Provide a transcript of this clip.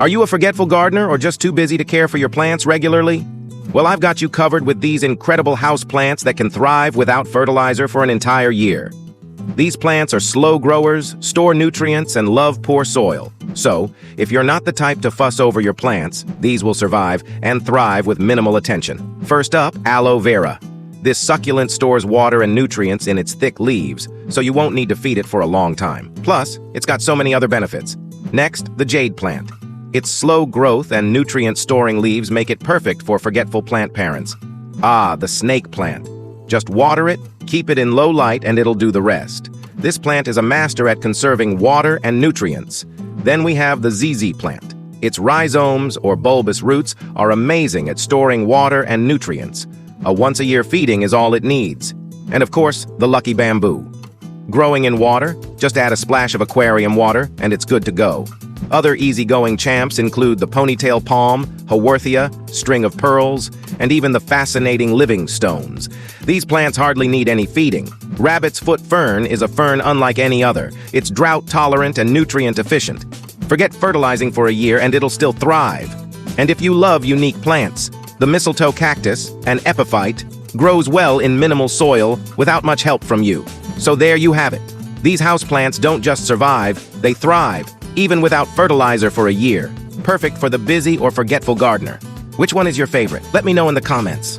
Are you a forgetful gardener or just too busy to care for your plants regularly? Well, I've got you covered with these incredible house plants that can thrive without fertilizer for an entire year. These plants are slow growers, store nutrients, and love poor soil. So, if you're not the type to fuss over your plants, these will survive and thrive with minimal attention. First up, aloe vera. This succulent stores water and nutrients in its thick leaves, so you won't need to feed it for a long time. Plus, it's got so many other benefits. Next, the jade plant. Its slow growth and nutrient-storing leaves make it perfect for forgetful plant parents. Ah, the snake plant. Just water it, keep it in low light, and it'll do the rest. This plant is a master at conserving water and nutrients. Then we have the ZZ plant. Its rhizomes, or bulbous roots, are amazing at storing water and nutrients. A once-a-year feeding is all it needs. And of course, the lucky bamboo. Growing in water, just add a splash of aquarium water, and it's good to go. Other easygoing champs include the ponytail palm, haworthia, string of pearls, and even the fascinating living stones. These plants hardly need any feeding. Rabbit's foot fern is a fern unlike any other. It's drought-tolerant and nutrient-efficient. Forget fertilizing for a year and it'll still thrive. And if you love unique plants, the mistletoe cactus, an epiphyte, grows well in minimal soil without much help from you. So there you have it. These houseplants don't just survive, they thrive, even without fertilizer for a year. Perfect for the busy or forgetful gardener. Which one is your favorite? Let me know in the comments.